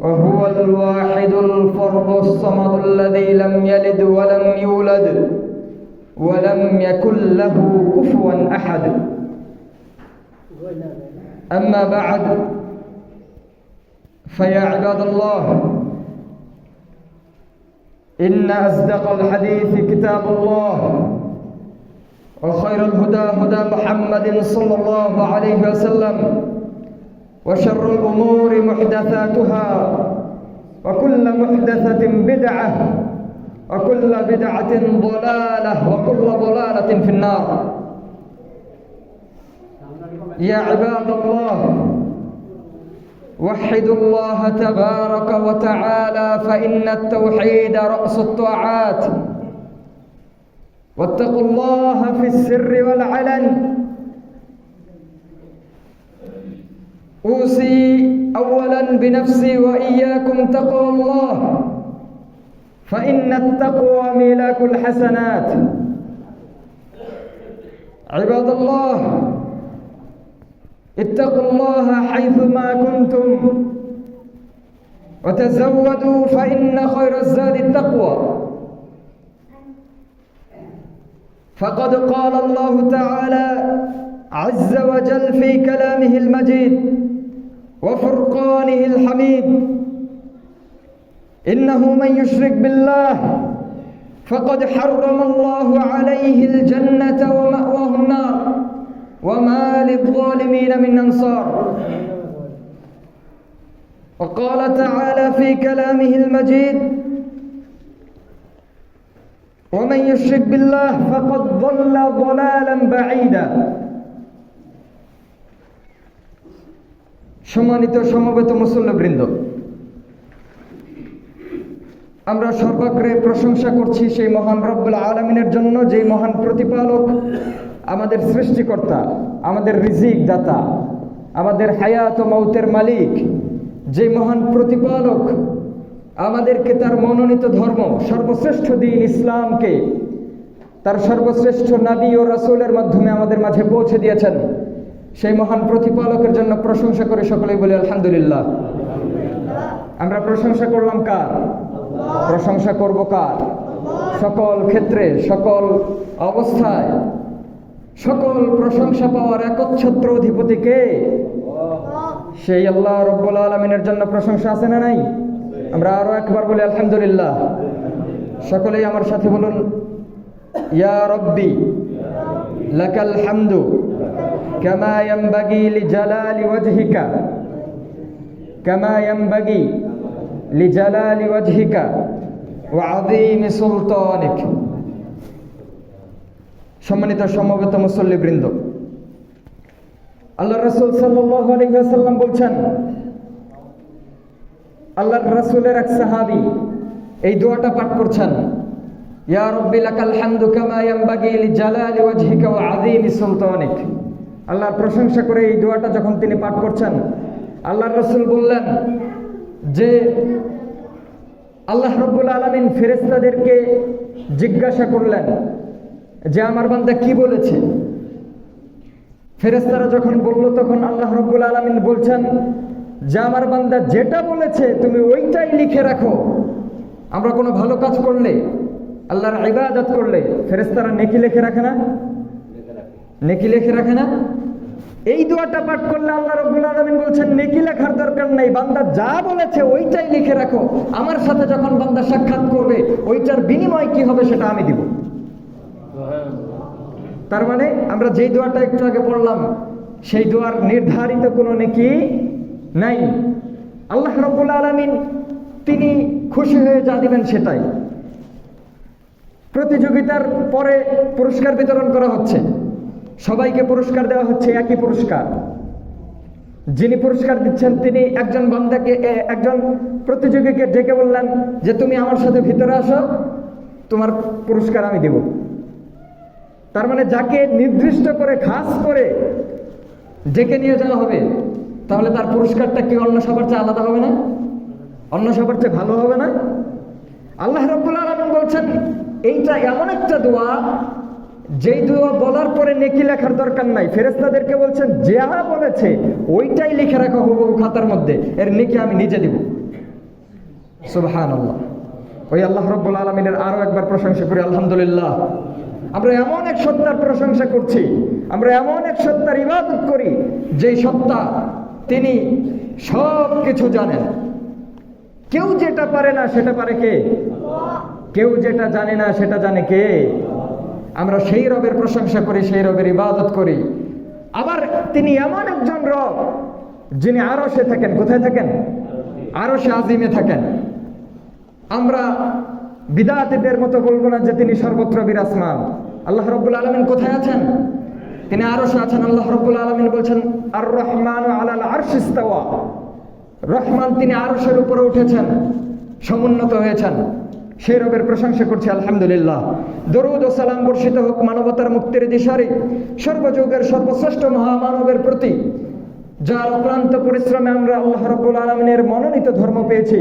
وهو الواحد الفرد الصمد الذي لم يلد ولم يولد ولم يكن له كفوا أحد. أما بعد، فيا عباد الله، إن أصدق الحديث كتاب الله، وخير الهدى هدى محمد صلى الله عليه وسلم، وشر الأمور محدثاتها، وكل محدثة بدعة، وكل بدعة ضلالة، وكل ضلالة في النار. يا عباد الله، وحدوا الله تبارك وتعالى، فإن التوحيد رأس الطاعات، واتقوا الله في السر والعلن. أوصي أولا بنفسي وإياكم تقوى الله، فإن التقوى ميلاك الحسنات. عباد الله، اتقوا الله حيثما كنتم، وتزودوا فإن خير الزاد التقوى. فقد قال الله تعالى عز وجل في كلامه المجيد وفرقانه الحميد: إنه من يشرك بالله فقد حرم الله عليه الجنة ومأواه النار وما للظالمين من أنصار. وقال تعالى في كلامه المجيد: ومن يشرك بالله فقد ضل ضلالا بعيدا। সম্মানিত সমবেত মুসল্লিবৃন্দ, আমরা সর্বাগ্রে প্রশংসা করছি সেই মহান রব্বুল আলামিনের জন্য, যেই মহান প্রতিপালক, আমাদের সৃষ্টিকর্তা, আমাদের রিজিক দাতা, আমাদের হায়াত ও মৌতের মালিক, যে মহান প্রতিপালক আমাদেরকে তার মনোনীত ধর্ম, সর্বশ্রেষ্ঠ দ্বীন ইসলামকে তার সর্বশ্রেষ্ঠ নবী ও রাসূলের মাধ্যমে আমাদের মাঝে পৌঁছে দিয়েছেন। সেই মহান প্রতিপালকের জন্য প্রশংসা করে সকলেই বলি আলহামদুলিল্লাহ। আমরা প্রশংসা করলাম কার? প্রশংসা করব কার? সকল ক্ষেত্রে, সকল অবস্থায়, সকল প্রশংসা পাওয়ার একচ্ছত্র অধিপতি কে? সেই আল্লাহ রব্বুল আলামিনের জন্য প্রশংসা আছে না নাই? আমরা আরো একবার বলি আলহামদুলিল্লাহ। সকলেই আমার সাথে বলুন: ইয়া রব্বি লাকাল হামদু কামা ইয়ানবাগি লিজালালি ওয়াজহিকা, কামা ইয়ানবাগি লিজালালি ওয়াজহিকা ওয়া আযীমি সুলতানিক। সম্মানিত সমবেত মুসল্লিবৃন্দ, আল্লাহর রাসূল সাল্লাল্লাহু আলাইহি ওয়াসাল্লাম বলছেন, আল্লাহর রাসূলের এক সাহাবী এই দোয়াটা পাঠ করছেন: ইয়া রব্বি লাকাল হামদু কামা ইয়ানবাগি লিজালালি ওয়াজহিকা ওয়া আযীমি সুলতানিক। আল্লাহর প্রশংসা করে এই দোয়াটা যখন তিনি পাঠ করছেন, আল্লাহর রাসূল বললেন যে আল্লাহ রাব্বুল আলামিন ফেরেশতাদেরকে জিজ্ঞাসা করলেন যে আমার বান্দা কি বলেছে। ফেরেশতারা যখন বলল, তখন আল্লাহ রাব্বুল আলামিন বলছেন যে আমার বান্দা যেটা বলেছে তুমি ওইটাই লিখে রাখো। আমরা কোনো ভালো কাজ করলে, আল্লাহর ইবাদত করলে, ফেরেশতারা নেকি লিখে রাখে না? নেকি লিখে রাখে না? এই দোয়াটা পাঠ করলে আল্লাহ রাব্বুল আলামিন বলছেন নেকি লেখার দরকার নাই, বান্দা যা বলেছে ওইটাই লিখে রাখো। আমার সাথে যখন বান্দা সাক্ষাৎ করবে, ওইটার বিনিময় কি হবে সেটা আমি দিব। তার মানে আমরা যেই দোয়াটা একটু আগে পড়লাম, সেই দোয়ার নির্ধারিত কোনো নেকি নাই। আল্লাহ রাব্বুল আলামিন তিনি খুশি হয়ে যা দিবেন সেটাই। প্রতিযোগিতার পরে পুরস্কার বিতরণ করা হচ্ছে, সবাইকে পুরস্কার দেওয়া হচ্ছে, একই পুরস্কার। যিনি পুরস্কার দিচ্ছেন তিনি একজন বান্দাকে, একজন প্রতিযোগীকে ডেকে বললেন যে তুমি আমার সাথে ভিতরে আসো, তোমার পুরস্কার আমি দেব। তার মানে যাকে নির্দিষ্ট করে খাস করে ডেকে নিয়ে যাওয়া হবে, তাহলে তার পুরস্কারটা কি অন্য সবার চেয়ে আলাদা হবে না? অন্য সবার চেয়ে ভালো হবে না? আল্লাহ রাব্বুল আলামিন বলছেন এইটা এমন একটা দোয়া যেই দোয়া বলার পরে নেকি লেখার দরকার নাই। ফেরেশতাদেরকে বলছেন যা বলেছে ওইটাই লিখে রাখা হবে খাতার মধ্যে, এর নেকি আমি নিজে দিব। সুবহানাল্লাহ। ওই আল্লাহ রাব্বুল আলামিনের আরো একবার প্রশংসা করি আলহামদুলিল্লাহ। আমরা এমন এক সত্তার প্রশংসা করছি, আমরা এমন এক সত্তার ইবাদত করি যেই সত্তা তিনি সব কিছু জানেন। কেউ যেটা পারে না সেটা পারে কে? কেউ যেটা জানে না সেটা জানে কে? আমরা সেই রবের প্রশংসা করি, সেই রবের ইবাদত করি। আবার তিনি এমন একজন রব যিনি আরশে থাকেন। কোথায় থাকেন? আরশে আজিমে থাকেন। আমরা বিদআতীদের মতো বলবো না যে তিনি সর্বত্র বিরাজমান। আল্লাহ রাব্বুল আলামিন কোথায় আছেন? তিনি আরশে আছেন। আল্লাহ রাব্বুল আলামিন বলছেন আর রহমানু আলাল আরশি ইস্তাওয়া। রহমান তিনি আরশের উপরে উঠেছেন, সমুন্নত হয়েছেন। সেই রবের প্রশংসা করছি আলহামদুলিল্লাহ। দরুদ ও সালাম বর্ষিত হোক মানবতার মুক্তির দিশারি সর্বযুগের সর্বশ্রেষ্ঠ মহামানবের প্রতি, যার অক্লান্ত পরিশ্রমে আমরা আল্লাহ রাব্বুল আলামিনের মনোনীত ধর্ম পেয়েছি।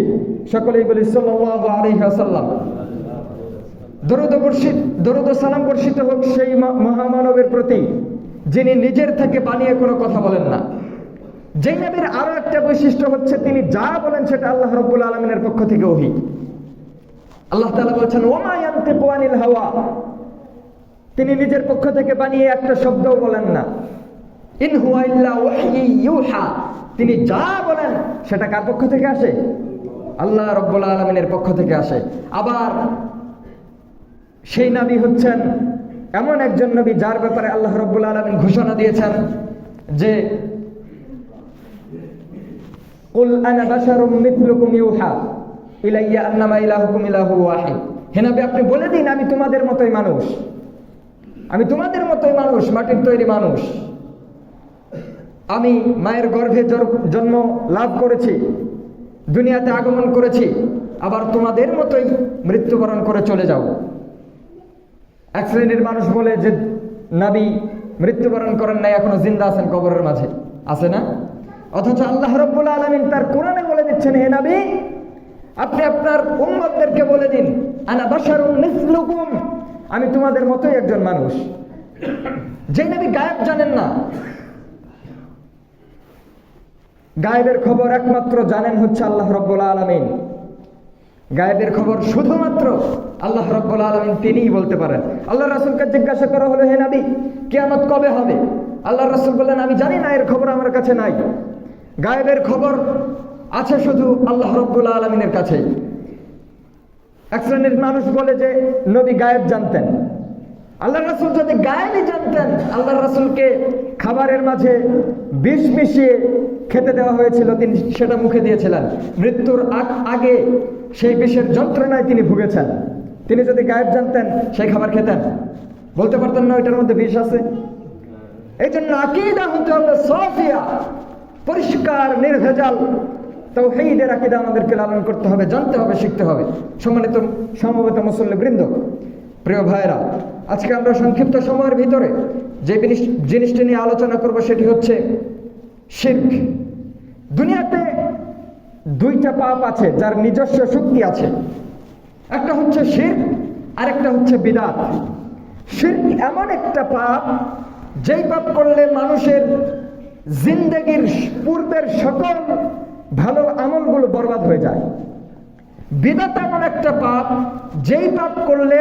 সকলেই বলি সাল্লাল্লাহু আলাইহি ওয়াসাল্লাম। দরুদ ও সালাম বর্ষিত হোক সেই মহামানবের প্রতি যিনি নিজের থেকে বানিয়ে কোনো কথা বলেন না। যেই নবীর আরো একটা বৈশিষ্ট্য হচ্ছে তিনি যা বলেন সেটা আল্লাহ রাব্বুল আলামিনের পক্ষ থেকে ওহী। আল্লাহ তাআলা বলছেন ওমা ইয়ানতিকু আনিল হাওয়া। তিনি নিজের পক্ষ থেকে বানিয়ে একটা শব্দও বলেন না। ইন হুয়া ইল্লা ওয়াহয়ু ইউহা। তিনি যা বলেন সেটা কার পক্ষ থেকে আসে? আল্লাহ রাব্বুল আলামিনের পক্ষ থেকে আসে। আবার সেই নবী হচ্ছেন এমন একজন নবী যার ব্যাপারে আল্লাহ রাব্বুল আলামিন ঘোষণা দিয়েছেন যে কুল আনা বাশারুম মিথলুকুম ইউহা ইলাইয়া আন্নামা ইলাহুকুম ইলাহু ওয়াহিদ। হে নবী আপনি বলে দিন আমি তোমাদের মতোই মানুষ, আমি তোমাদের মতোই মানুষ, মাটির তৈরি মানুষ। আমি মায়ের গর্ভে জন্ম লাভ করেছি, দুনিয়াতে আগমন করেছি, আবার তোমাদের মতোই মৃত্যুবরণ করে চলে যাও। এক শ্রেণীর মানুষ বলে যে নবী মৃত্যুবরণ করেন নাই, এখনো জিন্দা আছেন কবরের মাঝে, আছে না? অথচ আল্লাহ রাব্বুল আলামিন তার কোরআনে বলে দিচ্ছেন হে নবী আপনি আপনার উম্মতদেরকে বলে দিন আনা বাশারুম মিসলুকুম, আমি তোমাদের মতোই একজন মানুষ। যে নবী গায়েব জানেন না, গায়েবের খবর একমাত্র জানেন হচ্ছে আল্লাহ রাব্বুল আলামিন। গায়েবের খবর শুধুমাত্র আল্লাহ রাব্বুল আলামিন তিনিই বলতে পারেন। আল্লাহ রাসূলকে জিজ্ঞাসা করা হলো হে নবী কিয়ামত কবে হবে? আল্লাহ রাসূল বললেন আমি জানি না, এর খবর আমার কাছে নাই। গায়েবের খবর আছে শুধু আল্লাহ রাব্বুল আলামিনের কাছে। এক শ্রেণীর মানুষ বলে যে নবী গায়েব জানতেন। আল্লাহ রাসূল যদি গায়েবই জানতেন, আল্লাহ রাসূলকে খাবারের মাঝে বিষ মিশিয়ে খেতে দেওয়া হয়েছিল, তিনি সেটা মুখে দিয়েছিলেন। মৃত্যুর আগে সেই বিষের যন্ত্রণায় তিনি ভুগেছেন। তিনি যদি গায়েব জানতেন সেই খাবার খেতেন? বলতে পারতেন না ওইটার মধ্যে বিষ আছে। এই জন্য আকীদা হতে হবে সাফিয়া, পরিষ্কার নির্ভেজাল তাওহীদের আকীদা আমাদেরকে লালন করতে হবে, জানতে হবে, শিখতে হবে। সম্মানিত সমবেত মুসল্লিবৃন্দ, প্রিয় ভাইরা, আজকে আমরা সংক্ষিপ্ত সময়ের ভিতরে যে জিনিসটি নিয়ে আলোচনা করব সেটি হচ্ছে শিরক। দুনিয়াতে দুইটা পাপ আছে যার নিজস্ব শক্তি আছে। একটা হচ্ছে শিরক আর একটা হচ্ছে বিদআত। শিরক এমন একটা পাপ যেই পাপ করলে মানুষের জিন্দেগির পূর্বের সকল ভালো আমলগুলো বরবাদ হয়ে যায়। বিদআত এমন একটা পাপ যেই পাপ করলে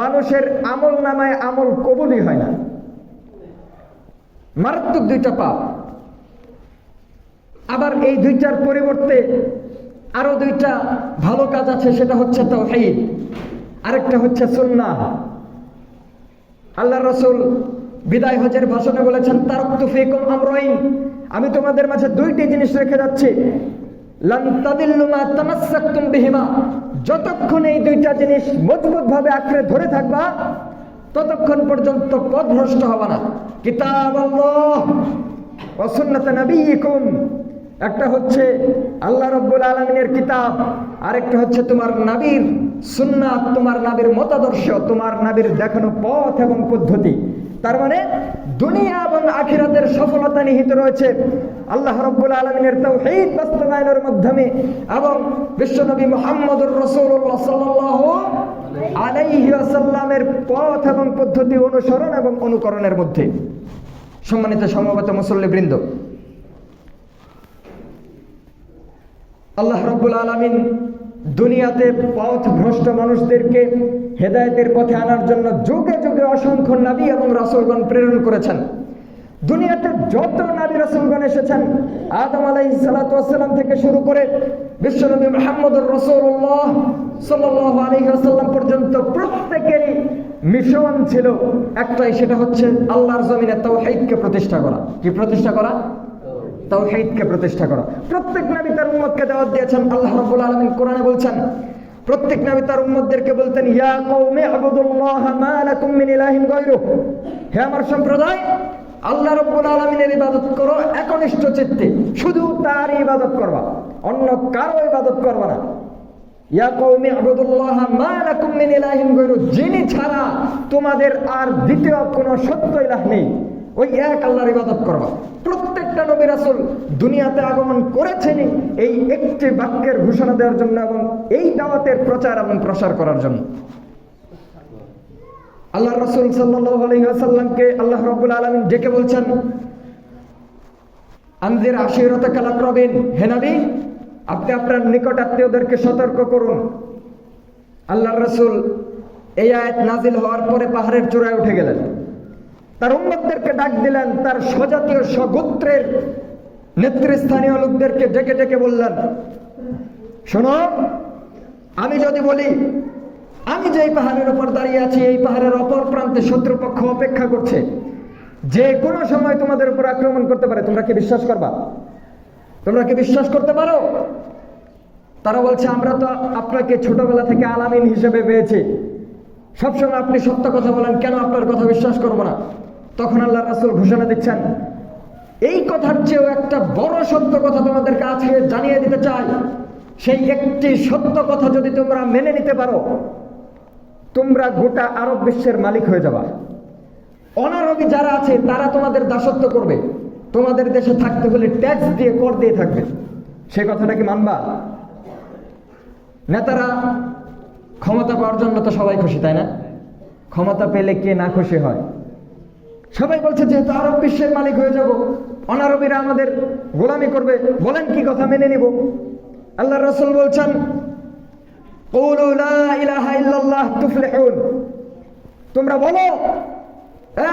মানুষের আমল নামায় আমল কবুলই হয় না। মারাত্মক দুইটা পাপ। আবার এই দুইটার পরিবর্তে আরো দুইটা ভালো কাজ আছে, সেটা হচ্ছে তাওহীদ, আরেকটা হচ্ছে সুন্নাহ। আল্লাহ রাসূল বিদায় হজের ভাষণে বলেছেন তারাকতু ফীকুম আমরাইন, আমি তোমাদের মাঝে দুইটি জিনিস রেখে যাচ্ছি, লান তাদিল্লু মা তামাসসাকতুম বিহিমা, যতক্ষণ এই দুইটা জিনিস মজবুত ভাবে আঁকড়ে ধরে থাকবা ততক্ষণ পর্যন্ত পথভ্রষ্ট হবে না। কিতাবাল্লাহ ওয়া সুন্নাত নবিয়িকুম, একটা হচ্ছে আল্লাহ রাব্বুল আলামিনের কিতাব, আরেকটা হচ্ছে তোমার নবীর সুন্নাত, তোমার নবীর মতাদর্শ, তোমার নবীর দেখানো পথ এবং পদ্ধতি। তার মানে দুনিয়া এবং আখিরাতের সফলতা নিহিত রয়েছে আল্লাহ রাব্বুল আলামিনের তাওহীদ বাস্তবায়নের মাধ্যমে এবং বিশ্বনবী মুহাম্মদুর রাসূলুল্লাহ সাল্লাল্লাহু আলাইহি ওয়াসাল্লামের পথ এবং পদ্ধতি অনুসরণ এবং অনুকরণের মধ্যে। সম্মানিত সমবেত মুসল্লিবৃন্দ, আল্লাহ রাব্বুল আলামিন দুনিয়াতে পথ ভ্রষ্ট মানুষদেরকে হেদায়েতের পথে আনার জন্য যুগে যুগে অসংখ্য নবী এবং রাসূলগণ প্রেরণ করেছেন। দুনিয়াতে যত নবী রাসূলগণ এসেছেন, আদম আলাইহিস সালাতু ওয়াস সালাম থেকে শুরু করে বিশ্বনবী মুহাম্মদুর রাসূলুল্লাহ সাল্লাল্লাহু আলাইহি ওয়াসাল্লাম পর্যন্ত প্রত্যেকেরই মিশন ছিল একটাই, সেটা হচ্ছে আল্লাহর জমিনে তাওহীদকে প্রতিষ্ঠা করা। কি প্রতিষ্ঠা করা? তাওহীদকে প্রতিষ্ঠা করা। প্রত্যেক নবী তার উম্মতকে দাওয়াত দিয়েছেন। আল্লাহ রাব্বুল আলামিন কোরআনে বলছেন, প্রত্যেক নবী তার উম্মতদেরকে বলতেন, ইয়া কওমি ইবুদুল্লাহা মা লাকুম মিন ইলাহিন গায়রুহু, হে আমার সম্প্রদায়, আল্লাহ রাব্বুল আলামিনের ইবাদত করো একনিষ্ঠ চিত্তে, শুধু তার ইবাদত করবা, অন্য কারো ইবাদত করবা না। ইয়া কওমি ইবুদুল্লাহা মা লাকুম মিন ইলাহিন গায়রুহু, যিনি ছাড়া তোমাদের আর দ্বিতীয় কোনো সত্য ইলাহ নেই, ওই এক আল্লাহর ইবাদত করবা। প্রত্যেকটা নবী রাসূল দুনিয়াতে আগমন করেছেনই এই একটি বাক্যের ঘোষণা দেওয়ার জন্য এবং এই দাওয়াতের প্রচার এবং প্রসার করার জন্য। আল্লাহ রাসূল সাল্লাল্লাহু আলাইহি ওয়াসাল্লামকে আল্লাহ রাব্বুল আলামিন ডেকে বলছেন, আনজির আশিরাতাকাল আকরাবিন, হে নবী, আপনি আপনার নিকট আত্মীয়দেরকে সতর্ক করুন। আল্লাহর রাসূল এই আয়াত নাজিল হওয়ার পরে পাহাড়ের চূড়ায় উঠে গেলেন, তার উম্মতদেরকে ডাক দিলেন, তার স্বজাতীয় স্বগোত্রের নেতৃস্থানীয় লোকদেরকে ডেকে ডেকে বললেন, শোনো, আমি যদি বলি আমি যেই পাহাড়ের উপর দাঁড়িয়ে আছি, এই পাহাড়ের অপর প্রান্তে শত্রুপক্ষ অপেক্ষা করছে, যে কোনো সময় তোমাদের উপর আক্রমণ করতে পারে, তোমরা কি বিশ্বাস করবা? তোমরা কি বিশ্বাস করতে পারো? তারা বলছে, আমরা তো আপনাকে ছোটবেলা থেকে আলামিন হিসেবে পেয়েছি, সবসময় আপনি সত্য কথা বলেন, কেন আপনার কথা বিশ্বাস করবো না? তখন আল্লাহ রাসূল ঘোষণা দিচ্ছেন, এই কথার চেয়েও একটা বড় সত্য কথা তোমাদের কাছে জানিয়ে দিতে চাই। সেই একটি সত্য কথা যদি তোমরা মেনে নিতে পারো, তোমরা গোটা আরব বিশ্বের মালিক হয়ে যাবা। অনারবী যারা আছে তারা তোমাদের দাসত্ব করবে, তোমাদের দেশে থাকতে হলে ট্যাক্স দিয়ে, কর দিয়ে থাকবে। সেই কথাটা কি মানবা? নেতারা ক্ষমতা পাওয়ার জন্য তো সবাই খুশি, তাই না? ক্ষমতা পেলে কে না খুশি হয়? সবাই বলছে যেহেতু আরব বিশ্বের মালিক হয়ে যাব, অনারবীরা আমাদের গোলামি করবে, বলেন কি কথা মেনে নিব? আল্লাহ রাসূল বলছেন, কুলু লা ইলাহা ইল্লাল্লাহ তুফলিহুন, তোমরা বলো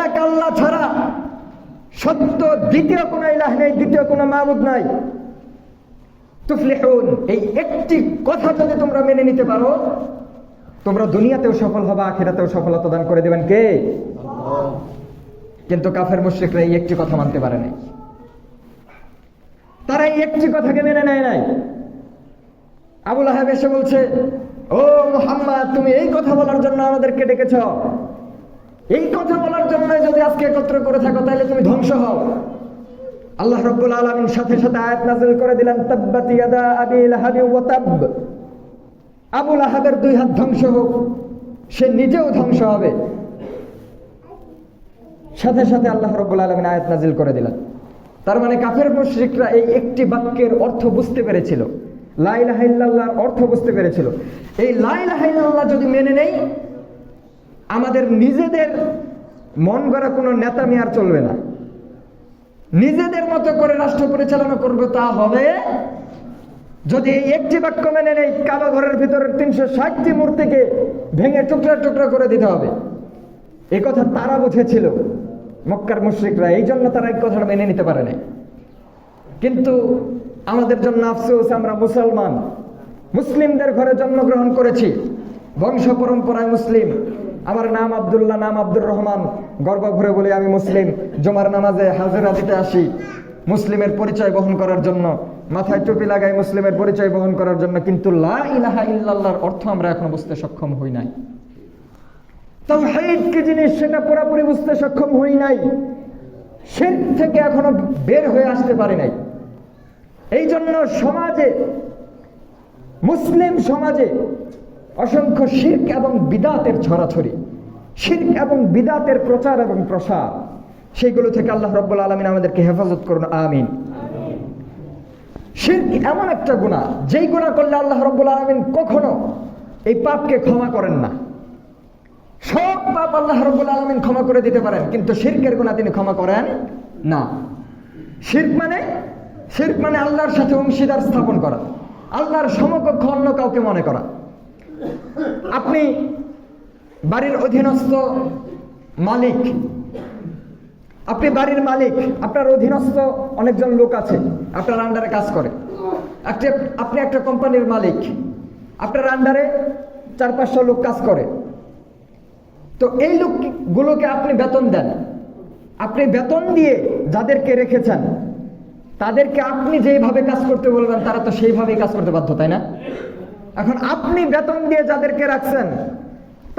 এক আল্লাহ ছাড়া সত্য দ্বিতীয় কোনো ইলাহ নেই, দ্বিতীয় কোনো মাবুদ নাই। তুফলিহুন, এই একটি কথা যদি তোমরা মেনে নিতে পারো, তোমরা দুনিয়াতেও সফল হবে, আখিরাতেও সফলতা দান করে দেবেন কে? আল্লাহ। কিন্তু কাফের মুশরিকরা এই একটি কথা মানতে পারে নাই, তারা এই একটি কথাকে মেনে নেয় নাই। আবু লাহাব এসে বলছে, ও মুহাম্মদ, তুমি এই কথা বলার জন্য আমাদেরকে ডেকেছ, এই কথা বলার জন্য যদি আজকে একত্র করে থাকো তাহলে তুমি ধ্বংস হও। আল্লাহ রাব্বুল আলামিন সাথে সাথে আয়াত নাযিল করে দিলেন, তাব্বাত ইয়াদা আবি লাহাব ওয়া তাব, আবু লাহাবের দুই হাত ধ্বংস হোক, সে নিজেও ধ্বংস হবে। সাথে সাথে আল্লাহ রাব্বুল আলামিন আয়াত নাযিল করে দিলেন। তার মানে কাফের মুশরিকরা এই একটি বাক্যের অর্থ বুঝতে পেরেছিল, লা ইলাহা ইল্লাল্লাহর অর্থ বুঝতে পেরেছিল। এই লা ইলাহা ইল্লাল্লাহ যদি মেনে নেই, আমাদের নিজেদের মন গড়া কোনো নেতামি আর চলবে না, নিজেদের মতো করে রাষ্ট্র পরিচালনা করবে তা হবে। যদি এই একটি বাক্য মেনে নেই, কাবা ঘরের ভিতরের 360টি মূর্তিকে ভেঙে টুকরা টুকরা করে দিতে হবে। এই কথা তারা বুঝেছিল, মক্কার মুশরিকরা, এই জন্য তারা এই কথাটা মেনে নিতে পারে নাই। কিন্তু আমাদের জন্য আফসোস, আমরা মুসলমান, মুসলিমদের ঘরে জন্মগ্রহণ করেছি, বংশ পরম্পরায় মুসলিম। আমার নাম আব্দুল্লাহ, নাম আব্দুর রহমান, গর্ব ভরে বলি আমি মুসলিম। জুমার নামাজে হাজিরা দিতে আসি মুসলিমের পরিচয় বহন করার জন্য, মাথায় টুপি লাগাই মুসলিমের পরিচয় বহন করার জন্য। কিন্তু লা ইলাহা ইল্লাল্লাহর অর্থ আমরা এখনো বুঝতে সক্ষম হই নাই। তাওহীদ কি জিনিস সেটা পুরোপুরি বুঝতে সক্ষম হই নাই, শিরক থেকে এখনো বের হয়ে আসতে পারি নাই। এই জন্য সমাজে, মুসলিম সমাজে অসংখ্য শিরক এবং বিদআতের ছড়াছড়ি, শিরক এবং বিদআতের প্রচার এবং প্রসার, সেইগুলো থেকে আল্লাহ রাব্বুল আলামিন আমাদেরকে হেফাজত করুন, আমিন। শিরক এমন একটা গুনাহ, যেই গুনাহ করলে আল্লাহ রাব্বুল আলামিন কখনো এই পাপকে ক্ষমা করেন না। সব পাপ আল্লাহ রাব্বুল আলামিন ক্ষমা করে দিতে পারেন, কিন্তু শিরকের গুনাহ তিনি ক্ষমা করেন না। শিরক মানে আল্লাহর সাথে অংশীদার স্থাপন করা। আল্লাহর সমকক্ষ অন্য কাউকে মনে করা। আপনি বাড়ির অধীনস্থ মালিক, আপনি বাড়ির মালিক, আপনার অধীনস্থ অনেকজন লোক আছে, আপনার আন্ডারে কাজ করে। আপনি একটা কোম্পানির মালিক, আপনার আন্ডারে 4-500 লোক কাজ করে। তো এই লোকগুলোকে আপনি বেতন দেন। আপনি বেতন দিয়ে যাদেরকে রেখেছেন তাদেরকে আপনি যেইভাবে কাজ করতে বলবেন তারা তো সেইভাবেই কাজ করতে বাধ্য, তাই না? এখন আপনি বেতন দিয়ে যাদেরকে রাখছেন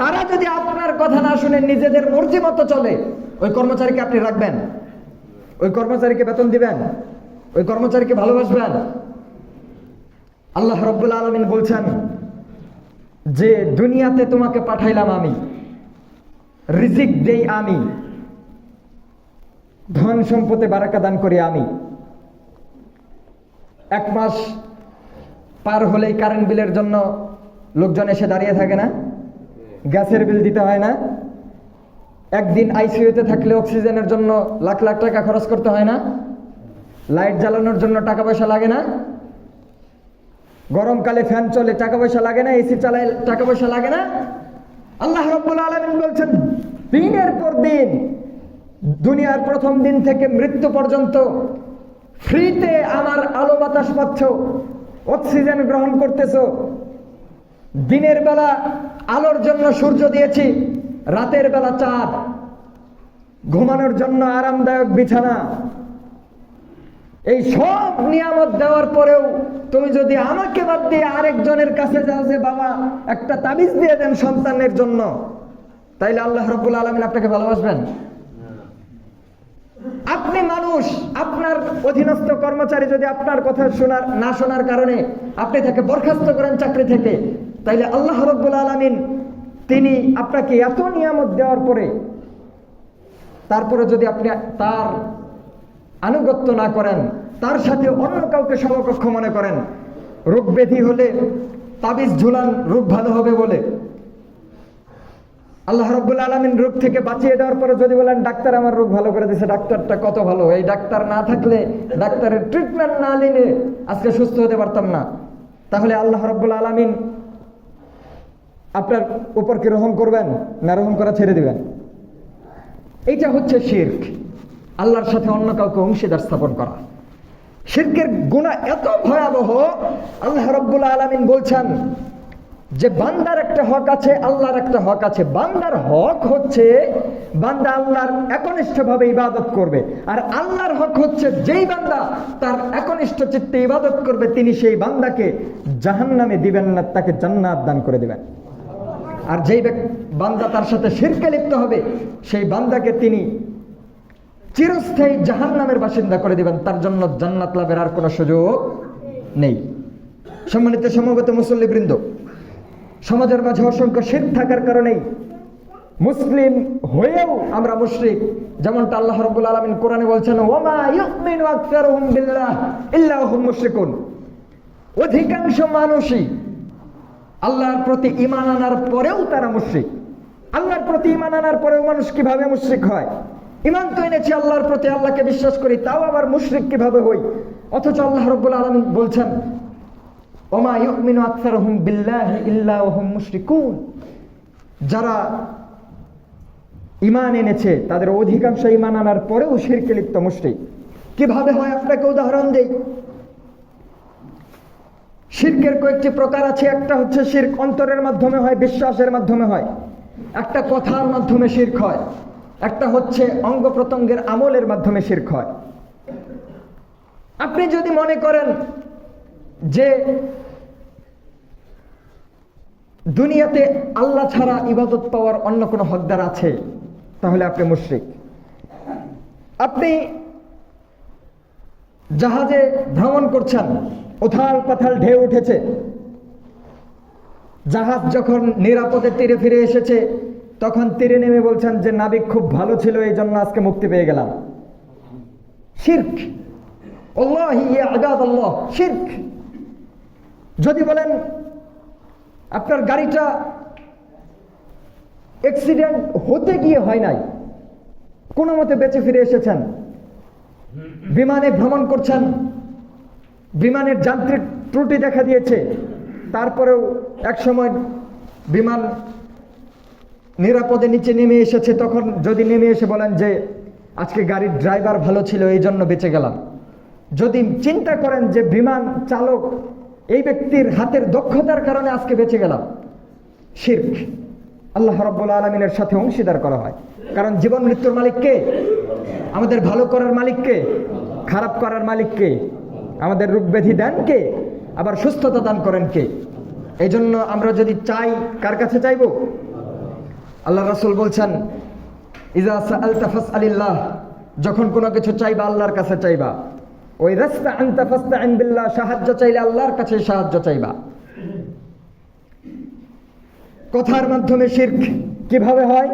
তারা যদি আপনার কথা না শুনে নিজেদের মর্জি মতো চলে, ওই কর্মচারীকে আপনি রাখবেন? ওই কর্মচারীকে বেতন দিবেন? ওই কর্মচারীকে ভালোবাসবেন? আল্লাহ রাব্বুল আলামিন বলছেন যে দুনিয়াতে তোমাকে পাঠাইলাম আমি, রিজিক দেই আমি, ধন সম্পদে বারাকা দান করি আমি। 1 মাস পার হলেই কারেন্ট বিলের জন্য লোকজন এসে দাঁড়িয়ে থাকে না? গ্যাসের বিল দিতে হয় না? একদিন আইসিইউতে থাকলে অক্সিজেনের জন্য লাখ লাখ টাকা খরচ করতে হয় না? লাইট জ্বালানোর জন্য টাকা পয়সা লাগে না? গরমকালে ফ্যান চলে টাকা পয়সা লাগে না? এসি চালায় টাকা পয়সা লাগে না? আল্লাহ রাব্বুল আলামিন বলছেন দিনের পর দিন, দুনিয়ার প্রথম দিন থেকে মৃত্যু পর্যন্ত ফ্রিতে আমার আলো বাতাস পাচ্ছ, অক্সিজেন গ্রহণ করতেছো। দিনের বেলা আলোর জন্য সূর্য দিয়েছি, রাতের বেলা চাঁদ, ঘুমানোর জন্য আরামদায়ক বিছানা। এই সব নিয়ামত দেওয়ার পরেও তুমি যদি আমাকে বাদ দিয়ে আরেকজনের কাছে যাও যে বাবা একটা তাবিজ দিয়ে দেন সন্তানের জন্য, তাইলে আল্লাহ রাব্বুল আলামিন আপনাকে ভালোবাসবেন? আপনি মানুষ, আপনার অধীনস্থ কর্মচারী যদি আপনার কথা না শোনার কারণে আপনি তাকে বরখাস্ত করেন চাকরি থেকে, তাইলে আল্লাহ রাব্বুল আলামিন তিনি আপনাকে এত নিয়ামত দেওয়ার পরে তারপরে যদি আপনি তার আনুগত্য না করেন, তার সাথে অন্য কাউকে সমকক্ষ মনে করেন, রোগ ব্যাধি হলে তাবিজ ঝুলান রোগ ভালো হবে বলে, আল্লাহ রাব্বুল আলামিন রোগ থেকে বাঁচিয়ে দেওয়ার পরে যদি বলেন ডাক্তার আমার রোগ ভালো করে দিয়েছে, ডাক্তারটা কত ভালো, এই ডাক্তার না থাকলে, ডাক্তারের ট্রিটমেন্ট না নিলে আজকে সুস্থ হতে পারতাম না, তাহলে আল্লাহ রাব্বুল আলামিন আপনার উপর কি রহম করবেন না রহম করা ছেড়ে দিবেন? এইটা হচ্ছে শিরক, আল্লাহর সাথে অন্য কাউকে অংশীদার স্থাপন করা। শিরকের গুনাহ এত ভয়াবহ, আল্লাহ রাব্বুল আলামিন বলছেন যে বান্দার একটা হক আছে, আল্লাহর একটা হক আছে। বান্দার হক হচ্ছে বান্দা আল্লাহর একনিষ্ঠভাবে ইবাদত করবে, আর আল্লাহর হক হচ্ছে যেই বান্দা তার একনিষ্ঠ চিত্তে ইবাদত করবে তিনি সেই বান্দাকে জাহান্নামে দিবেন না, তাকে জান্নাত দান করে দিবেন। আর যেই বান্দা তার সাথে শিরকে লিপ্ত হবে সেই বান্দাকে তিনি চিরস্থায়ী জাহান্নামের বাসিন্দা করে দিবেন, তার জন্য জান্নাত লাভের আর কোনো সুযোগ নেই। সম্মানিত সমবেত মুসল্লিবৃন্দ, সমাজের মাঝে অসংখ্য শিরক থাকার কারণেই মুসলিম হয়েও আমরা মুশরিক। যেমনটা আল্লাহ রাব্বুল আলামিন কোরআনে বলছেন, ওমা ইউমিনু আকসারুহুম বিল্লাহ ইল্লা হুম মুশরিকুন। অধিকাংশ মানুষই আল্লাহর প্রতি ঈমান আনার পরেও তারা মুশরিক। আল্লাহর প্রতি ঈমান আনার পরেও মানুষ কিভাবে মুশরিক হয়? ঈমান তো এনেছি আল্লাহর প্রতি, আল্লাহকে বিশ্বাস করি, তাও আবার মুশরিক কিভাবে হই? অথচ আল্লাহ রাব্বুল আলামিন বলছেন ওমা ইউমিনু আকসারুহুম বিল্লাহি ইল্লা হুম মুশরিকুন। যারা ঈমান এনেছে তাদের অধিকাংশ ঈমান আনার পরেও শিরকে লিপ্ত মুশরিক। কিভাবে হয় আপনাকে উদাহরণ দেই। শিরকের কয়েকটি প্রকার আছে। একটা হচ্ছে শিরক অন্তরের মাধ্যমে হয়, বিশ্বাসের মাধ্যমে হয়, একটা কথার মাধ্যমে শিরক হয়, একটা হচ্ছে অঙ্গ প্রত্যঙ্গের আমলের মাধ্যমে শিরক হয়। আপনি যদি মনে করেন যে দুনিয়াতে আল্লাহ ছাড়া ইবাদত পাওয়ার অন্য কোনো হকদার আছে, তাহলে আপনি মুশরিক। আপনি জাহাজে ভ্রমণ করছেন, উথাল পাথাল ঢেউ উঠেছে, জাহাজ যখন নিরাপদে তীরে ফিরে এসেছে তখন তীরে নেমে বলছেন যে নাবিক খুব ভালো ছিল, এই জন্য আজকে মুক্তি পেয়ে গেলাম। শিরক, আল্লাহি ইয়া ইবাদাল্লাহ, শিরক। যদি বলেন আপনার গাড়িটা অ্যাক্সিডেন্ট হতে গিয়ে হয় নাই, কোনো মতে বেঁচে ফিরে এসেছেন, বিমানে ভ্রমণ করছেন, বিমানের যান্ত্রিক ত্রুটি দেখা দিয়েছে, তারপরেও এক সময় বিমান নিরাপদে নিচে নেমে এসেছে, তখন যদি নেমে এসে বলেন যে আজকে গাড়ির ড্রাইভার ভালো ছিল এই জন্য বেঁচে গেলাম, যদি চিন্তা করেন যে বিমান চালক এই ব্যক্তির হাতের দক্ষতার কারণে আজকে বেঁচে গেলাম, শিরক। আল্লাহ রাব্বুল আলামিনের সাথে অংশীদার করা হয়। কারণ জীবন মৃত্যুর মালিক কে? আমাদের ভালো করার মালিক কে? খারাপ করার মালিক কে? আমাদের রোগ ব্যাধি দেন কে? আবার সুস্থতা দান করেন কে? এই জন্য আমরা যদি চাই, কার কাছে চাইব? আল্লাহ রাসূল বলছেন, ইজা সাআলতা ফাসআলিল্লাহ, যখন কোনো কিছু চাইবা আল্লাহর কাছে চাইবা। ওই রাস্তা আনতা ফাস্তাইন বিল্লাহ, সাহায্য চাইলে আল্লাহর কাছে সাহায্য চাইবা। কথার মাধ্যমে শিরক কিভাবে হয়?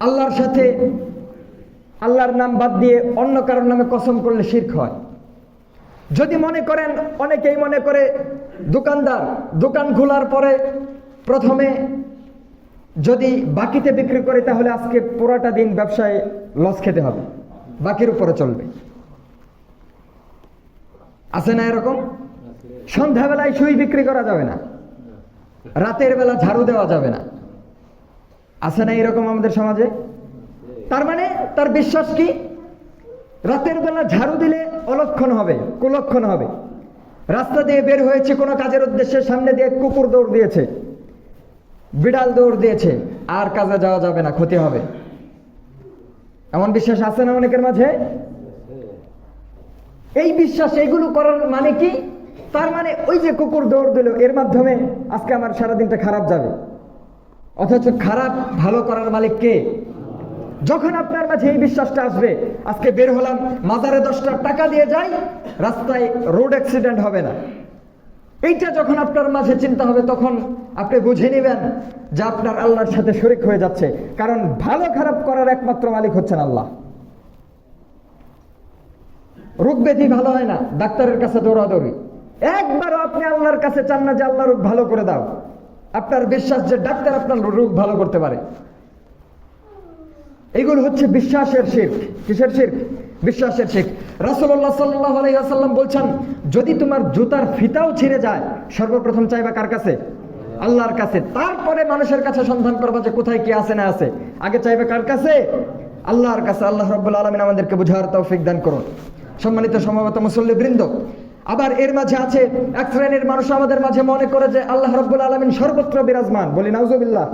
আল্লাহর সাথে আল্লাহর নাম বাদ দিয়ে অন্য কারোর নামে কসম করলে শিরক হয়। যদি মনে করেন, অনেকেই মনে করে দোকানদার দোকান খোলার পরে প্রথমে যদি বাকিতে বিক্রি করে তাহলে আজকে পুরোটা দিন ব্যবসায় লস খেতে হবে, বাকির উপরে চলবে। আছে না এরকম? সন্ধ্যাবেলায় সুই বিক্রি করা যাবে না, রাতের বেলা ঝাড়ু দেওয়া যাবে না। আছে না এরকম আমাদের সমাজে? তার মানে তার বিশ্বাস কি? রাতের বেলা ঝাড়ু দিলে অলক্ষণ হবে, কুলক্ষণ হবে। রাস্তা দিয়ে বের হয়েছে কোনো কাজের উদ্দেশ্যে, সামনে দিয়ে কুকুর দৌড় দিয়েছে, বিড়াল দৌড় দিয়েছে, আর কাজে যাওয়া যাবে না, ক্ষতি হবে। এমন বিশ্বাস আছে না অনেকের মাঝে? এই বিশ্বাস, এইগুলো করার মানে কি? তার মানে ওই যে কুকুর দৌড় দিল, এর মাধ্যমে আজকে আমার সারাদিনটা খারাপ যাবে। অথচ খারাপ ভালো করার মালিক কে? যখন আপনার মাঝে এই বিশ্বাসটা আসবে, আজকে বের হলাম মাজারে 10টা টাকা দিয়ে যাই, রাস্তায় রোড অ্যাক্সিডেন্ট হবে না, এইটা যখন আপনার মাঝে চিন্তা হবে, তখন আপনি বুঝে নেবেন যে আপনার আল্লাহর সাথে শরীক হয়ে যাচ্ছে। কারণ ভালো খারাপ করার একমাত্র মালিক হচ্ছেন আল্লাহ। রোগ ব্যাধি ভালো হয় না ডাক্তারের কাছে দৌড়াদৌড়ি, একবারও আপনি আল্লাহর কাছে চান না যে আল্লাহ রোগ ভালো করে দাও। আপনার বিশ্বাস যে ডাক্তার আপনার রোগ ভালো করতে পারে। এইগুলো হচ্ছে বিশ্বাসের শিরক। কিসের শিরক? বিশ্বাসের শিরক। রাসূলুল্লাহ সাল্লাল্লাহু আলাইহি ওয়াসাল্লাম বলছেন, যদি তোমার জুতার ফিতাও ছিঁড়ে যায়, সর্বপ্রথম চাইবা কার কাছে? আল্লাহর কাছে। তারপরে মানুষের কাছে সন্ধান করবা যে কোথায় কি আছে না আছে। আগে চাইবে কার কাছে? আল্লাহর কাছে। আল্লাহ রাব্বুল আলামিন আমাদেরকে বুঝার তৌফিক দান করুন। সম্মানিত সমবেত মুসল্লিবৃন্দ, আবার এর মাঝে আছে এক শ্রেণীর মানুষ আমাদের মাঝে মনে করে যে আল্লাহ রাব্বুল আলামিন সর্বত্র বিরাজমান। বলি নাউজুবিল্লাহ।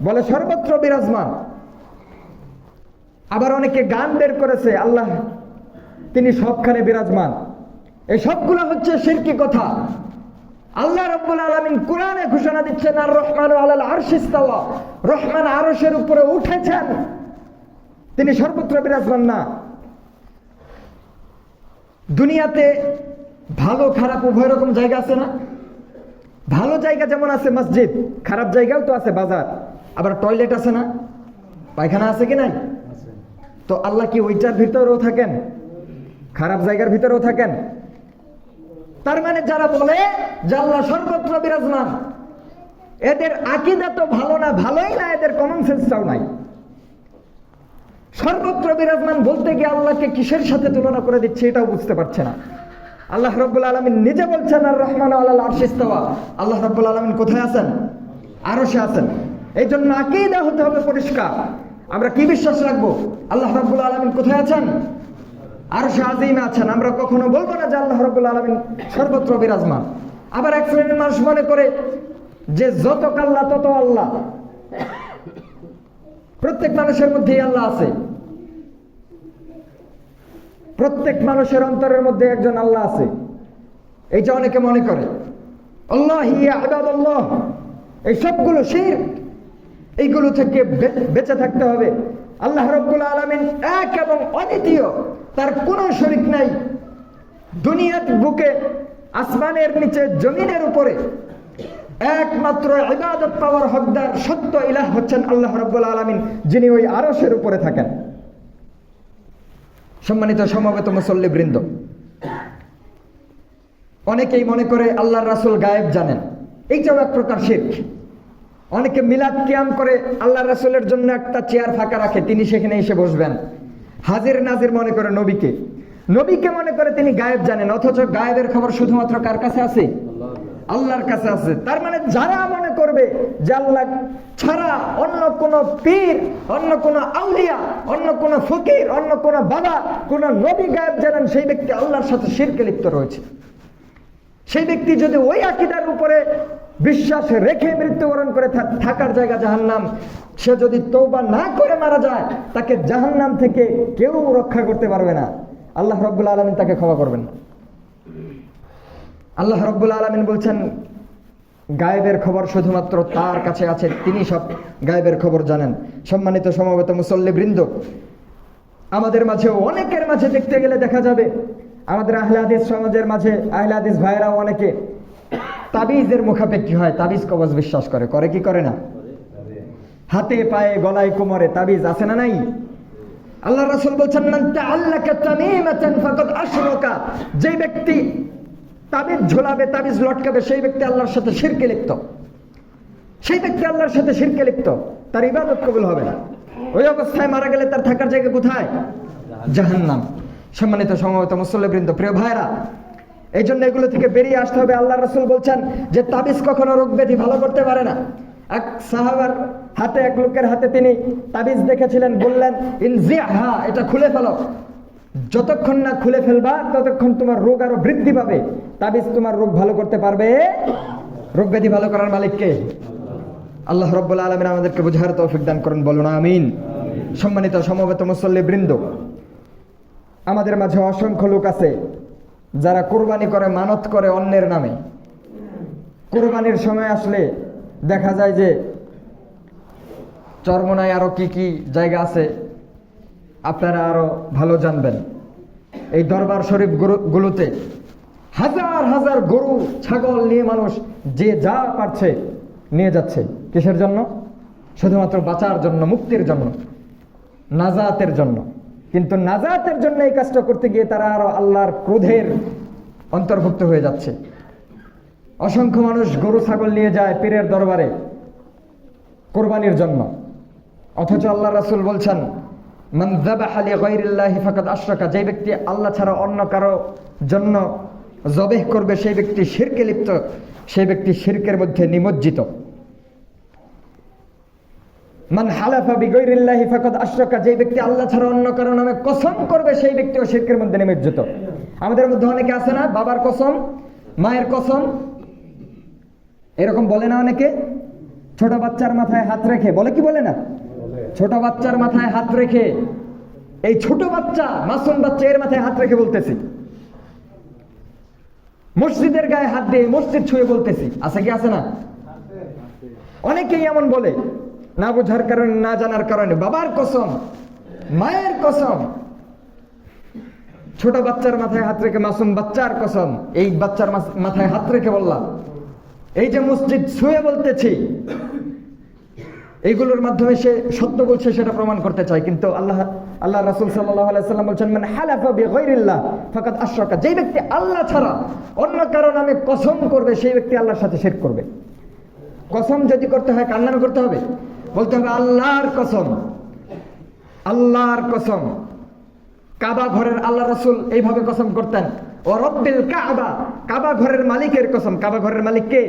বলে সর্বত্র বিরাজমান। আবার অনেকে গান বের করেছে আল্লাহ তিনি সবখানে বিরাজমান। এই সবগুলো হচ্ছে শিরকি কথা। আল্লাহ রাব্বুল আলামিন কোরআনে ঘোষণা দিচ্ছেন, আর রহমানু আলাল আরশি ইস্তাওয়া, রহমান আরশের উপরে উঠেছেন, তিনি সর্বত্র বিরাজমান না। দুনিয়াতে ভালো খারাপ উভয় রকম জায়গা আছে না? ভালো জায়গা যেমন আছে মসজিদ, খারাপ জায়গাও তো আছে বাজার। আবার টয়লেট আছে না? পায়খানা আছে কি নাই? তো আল্লাহ কি ওইটার ভিতরেও থাকেন? খারাপ জায়গার ভিতরেও থাকেন? তার মানে যারা বলে যে আল্লাহ সর্বত্র বিরাজমান, এদের আকীদা তো ভালো না, ভালোই না, এদের কমন সেন্সটাও নাই। সর্বত্র বিরাজমান বলতে গিয়ে আল্লাহকে কিসের সাথে তুলনা করে দিচ্ছে এটাও বুঝতে পারছে না। আল্লাহ রাব্বুল আলামিন নিজে বলছেন, আর রহমান আলাল আরশি ইস্তাওয়া। আল্লাহ রাব্বুল আলামিন কোথায় আছেন? আরশে আছেন। এই জন্য আকীদা হতে হবে পরিষ্কার। আমরা কি বিশ্বাস রাখবো? আল্লাহ রাব্বুল আলামিন কোথায় আছেন? আরশে আযীমে আছেন। আমরা কখনো বলবো না যে আল্লাহ রাব্বুল আলামিন সর্বত্র বিরাজমান। আবার এক শ্রেণীর মানুষ মনে করে যে যত আল্লাহ তত আল্লাহ, প্রত্যেক মানুষের মধ্যেই আল্লাহ আছে, প্রত্যেক মানুষের অন্তরের মধ্যে একজন আল্লাহ আছে, এইটা অনেকে মনে করে। আল্লাহ ইয়া ইবাদাল্লাহ, এই সবগুলো শিরক। এইগুলো থেকে বেঁচে থাকতে হবে। আল্লাহ রাব্বুল আলামিন এক এবং অদ্বিতীয়, তার কোনো শরীক নাই। দুনিয়ার বুকে, আসমানের নিচে, জমিনের উপরে একমাত্র ইবাদত পাওয়ার হকদার সত্য ইলাহ হচ্ছেন আল্লাহ রাব্বুল আলামিন, যিনি ওই আরশের উপরে থাকেন। সম্মানিত সমবেত মুসল্লিবৃন্দ, অনেকেই মনে করে আল্লাহর রাসূল গায়েব জানেন, এইটাও এক প্রকার শিরক। অনেকে মিলাদ কিয়াম করে আল্লাহর রাসূলের জন্য একটা চেয়ার ফাঁকা রাখে, তিনি সেখানে এসে বসবেন। হাজির নাজির মনে করে নবীকে। নবীকে মনে করে তিনি গায়েব জানেন, অথচ গায়েবের খবর শুধুমাত্র কার কাছে আছে? আল্লাহর কাছে আছে। তার মানে যারা মনে করবে যে আল্লাহ ছাড়া অন্য কোন পীর, অন্য কোন আউলিয়া, অন্য কোন ফকির, অন্য কোন বাবা, কোন নবী গায়েব জানেন, সেই ব্যক্তি আল্লাহর সাথে শিরকে লিপ্ত রয়েছে। সেই ব্যক্তি যদি ওই আকীদার উপরে বিশ্বাস রেখে মৃত্যুবরণ করে থাকার জায়গা জাহান্নাম, সে যদি তওবা না করে মারা যায়, তাকে জাহান্নাম থেকে কেউ রক্ষা করতে পারবে না। আল্লাহ রাব্বুল আলামিন তাকে ক্ষমা করবেন না। আল্লাহ রাব্বুল আলামিন বলছেন গায়েবের খবর শুধুমাত্র তার কাছে আছে, তিনি সব গায়েবের খবর জানেন। সম্মানিত সমবেত মুসল্লিবৃন্দ, আমাদের মাঝে, অনেকের মাঝে দেখতে গেলে দেখা যাবে, আমাদের আহলে হাদিস সমাজের মাঝে আহলে হাদিস ভাইরাও অনেকে তাবিজের মুখাপেক্ষী হয়, তাবিজ কবজ বিশ্বাস করে। করে কি করে না? হাতে পায়ে গলায় কোমরে তাবিজ আছে না নাই? আল্লাহ রাসূল বলছেন মান তাআল্লাকা তামিমাতান ফাকাদ আশরাকা, যে ব্যক্তি তাবিজ ঝোলাবে, তাবিজ লটকাবে, সেই ব্যক্তি আল্লাহর সাথে শিরকে লিপ্ত। সেই ব্যক্তি আল্লাহর সাথে শিরকে লিপ্ত, তার ইবাদত কবুল হবে না। ওই অবস্থায় মারা গেলে তার থাকার জায়গা কোথায়? জাহান্নাম। সম্মানিত সমবেত মুসল্লিবৃন্দ, প্রিয় ভাইরা, এই জন্য এগুলো থেকে বেরিয়ে আসতে হবে। আল্লাহ রাসূল বলছেন যে তাবিজ কখনো রোগ ব্যাধি ভালো করতে পারে না। এক সাহাবার হাতে, এক লোকের হাতে তিনি তাবিজ দেখেছিলেন, বললেন ইনজিহা, এটা খুলে ফেলো। যতক্ষণ না খুলে ফেলবা ততক্ষণ তোমার রোগ আরো বৃদ্ধি পাবে। তাবিজ তোমার রোগ ভালো করতে পারবে? রোগ ব্যাধি ভালো করার মালিক কে? আল্লাহ রাব্বুল আলামিন আমাদেরকে বুঝার তৌফিক দান করুন, বলুন আমিন। সম্মানিত সমবেত মুসল্লিবৃন্দ, আমাদের মাঝে অসংখ্য লোক আছে যারা কুরবানি করে, মানত করে অন্যের নামে। কুরবানির সময় আসলে দেখা যায় যে চরমোনায় আরো কি কি জায়গা আছে আপনারা আরো ভালো জানবেন। এই দরবার শরীফ গুলোতে হাজার হাজার গরু ছাগল নিয়ে মানুষ যে যা পারছে নিয়ে যাচ্ছে। কিসের জন্য? শুধুমাত্র বাঁচার জন্য, মুক্তির জন্য, নাজাতের জন্য। কিন্তু নাজাতের জন্য এই কাজটা করতে গিয়ে তারা আরো আল্লাহর ক্রোধের অন্তর্ভুক্ত হয়ে যাচ্ছে। অসংখ্য মানুষ গরু ছাগল নিয়ে যায় পীরের দরবারে কোরবানির জন্য, অথচ আল্লাহ রাসূল বলছেন মান যাবাহা লিগাইরিল্লাহি ফাকাদ আশরাকা, যে ব্যক্তি আল্লাহ ছাড়া অন্য কারো জন্য জবেহ করবে সেই ব্যক্তি শিরকে লিপ্ত, সেই ব্যক্তি শিরকের মধ্যে নিমজ্জিত। মান হালাফা বিগাইরিল্লাহি ফাকাদ আশরাকা, যে ব্যক্তি আল্লাহ ছাড়া অন্য কারো নামে কসম করবে সেই ব্যক্তিও শিরকের মধ্যে নিমজ্জিত। আমাদের মধ্যে অনেকে আছে না, বাবার কসম, মায়ের কসম, এরকম বলে না অনেকে। ছোট বাচ্চার মাথায় হাত রেখে বলে, কি বলে না? ছোট বাচ্চার মাথায় হাত রেখে, এই ছোট বাচ্চা, মাসুম বাচ্চা, এর মাথায় হাত রেখে বলতেছি। মসজিদের গায়ে হাত দিয়ে মসজিদ ছুঁয়ে বলতেছি, আছে কি আছে না? অনেকেই এমন বলে, না বোঝার কারণে, না জানার কারণে। বাবার কসম, মায়ের কসম, ছোট বাচ্চার মাথায় হাত রেখে, মাসুম বাচ্চার কসম, এই বাচ্চার মাথায় হাত রেখে বললাম, এই যে মসজিদ ছুঁয়ে বলতেছি, এইগুলোর মাধ্যমে সে সত্য বলছে সেটা প্রমাণ করতে চায়। কিন্তু আল্লাহ রাসূল সাল্লাল্লাহু আলাইহি ওয়াসাল্লাম বলেন মান হালাফা বিগাইরিল্লাহ ফাকাদ আশরাকা, যে ব্যক্তি আল্লাহ ছাড়া অন্য কারো নামে কসম করবে সেই ব্যক্তি আল্লাহর সাথে শিরক করবে। কসম যদি করতে হয় কার নামে করতে হবে? বলতে হবে আল্লাহর কসম, আল্লাহর কসম। কাবা ঘরের আল্লাহ রাসূল এইভাবে কসম করতেন, ও রব্বিল কাবা, কাবা ঘরের মালিকের কসম। কাবা ঘরের মালিক কে?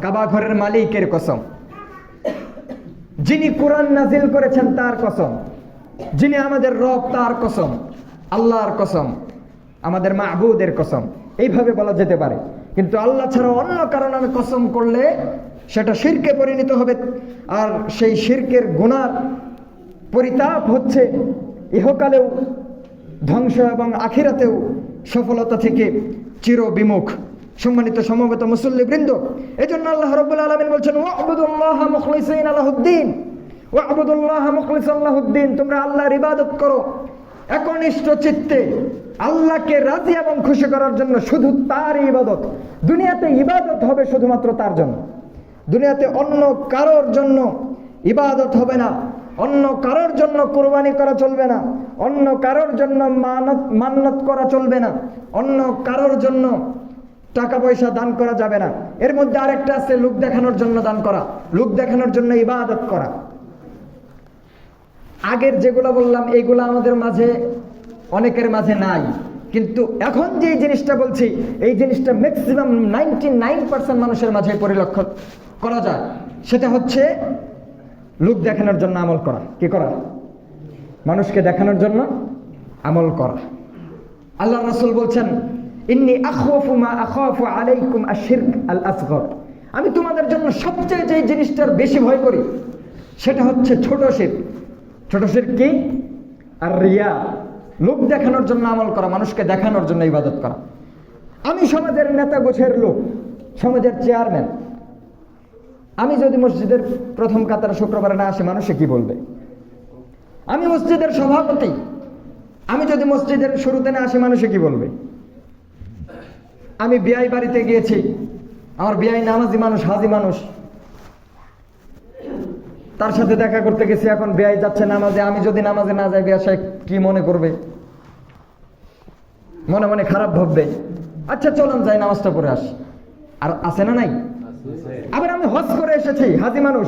কাবা ঘরের মালিকের কসম। যিনি কুরআন নাজিল করেছেন তার কসম, যিনি আমাদের রব তার কসম, আল্লাহর কসম, আমাদের মাহবুদের কসম। এইভাবে বলা যেতে পারে। কিন্তু আল্লাহ ছাড়া অন্য কারো নামে কসম করলে সেটা শিরকে পরিণত হবে। আর সেই শিরকের গুনার পরিতাপ হচ্ছে ইহকালেও ধ্বংস এবং আখিরাতেও সফলতা থেকে চির বিমুখ। সম্মানিত সমবেত মুসল্লিবৃন্দ, এজন্য আল্লাহ রাব্বুল আলামিন বলছেন ওয়া'বুদুল্লাহা মুখলিসিনা লাহুদ্দিন, ওয়া'বুদুল্লাহা মুখলিসান লাহুদ্দিন, তোমরা আল্লাহর ইবাদত করো একনিষ্ঠ চিত্তে, আল্লাহকে রাজি এবং খুশি করার জন্য, শুধু তার ইবাদত। দুনিয়াতে ইবাদত হবে শুধুমাত্র তার জন্য, দুনিয়াতে অন্য কারোর জন্য ইবাদত হবে না, অন্য কারোর জন্য কুরবানি করা চলবে না, অন্য কারোর জন্য মান্নত করা চলবে না, অন্য কারোর জন্য টাকা পয়সা দান করা যাবে না। এর মধ্যে আরেকটা আছে লোক দেখানোর জন্য দান করা, লোক দেখানোর জন্য ইবাদত করা। আগের যেগুলো বললাম এইগুলো আমাদের মাঝে অনেকের মাঝে নাই, কিন্তু এখন যে জিনিসটা বলছি এই জিনিসটা ম্যাক্সিমাম 99% মানুষের মাঝে পরিলক্ষণ করা যায়। সেটা হচ্ছে লোক দেখানোর জন্য আমল করা। কি করা? মানুষকে দেখানোর জন্য আমল করা। আল্লাহ রাসূল বলছেন, ইন্নী আখাফু মা আখাফু আলাইকুম আশ-শিরক আল-আসগর। আমি তোমাদের জন্য সবচেয়ে যে জিনিসটার বেশি ভয় করি সেটা হচ্ছে ছোট শিরক। ছোট শিরক কি? আর রিয়া, লোক দেখানোর জন্য আমল করা, মানুষকে দেখানোর জন্য ইবাদত করা। আমি সমাজের নেতা গোছের লোক, সমাজের চেয়ারম্যান, আমি যদি মসজিদের প্রথম কাতারে শুক্রবারে না আসি, মানুষে কি বলবে? আমি মসজিদের সভাপতি, আমি যদি মসজিদের শুরুতে না আসি, মানুষে কি বলবে? আমি বিয়াই বাড়িতে গিয়েছি, আমার বিয়াই নামাজি মানুষ, হাজি মানুষ, তার সাথে দেখা করতে গেছি, এখন বিয়াই যাচ্ছে নামাজে, আমি যদি নামাজে না যাই, বিয়া সাহেব কি মনে করবে? মনে মনে খারাপ ভাববে। আচ্ছা চলুন যাই, নামাজটা পড়ে আসি। আর আছে না নাই? আবার আমি হজ করে এসেছি, হাজি মানুষ,